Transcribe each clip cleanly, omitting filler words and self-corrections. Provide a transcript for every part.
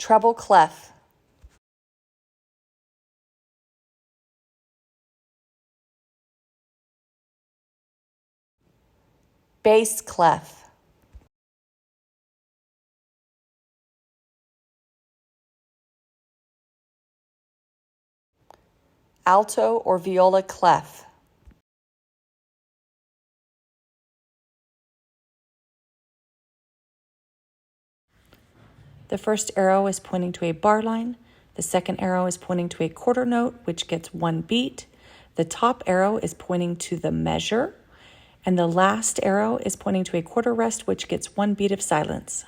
treble clef, bass clef, alto or viola clef, the first arrow is pointing to a bar line. The second arrow is pointing to a quarter note, which gets one beat. The top arrow is pointing to the measure. And the last arrow is pointing to a quarter rest, which gets one beat of silence.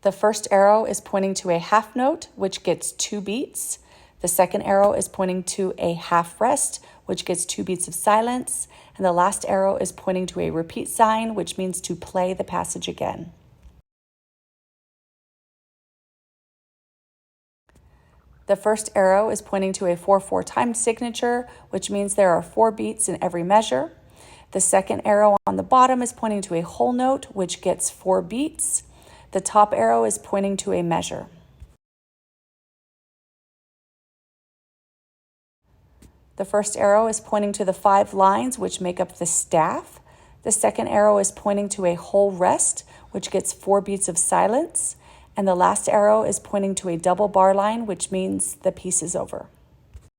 The first arrow is pointing to a half note, which gets 2 beats. The second arrow is pointing to a half rest, which gets 2 beats of silence. And the last arrow is pointing to a repeat sign, which means to play the passage again. The first arrow is pointing to a 4/4 time signature, which means there are 4 beats in every measure. The second arrow on the bottom is pointing to a whole note, which gets 4 beats. The top arrow is pointing to a measure. The first arrow is pointing to the 5 lines, which make up the staff. The second arrow is pointing to a whole rest, which gets 4 beats of silence. And the last arrow is pointing to a double bar line, which means the piece is over.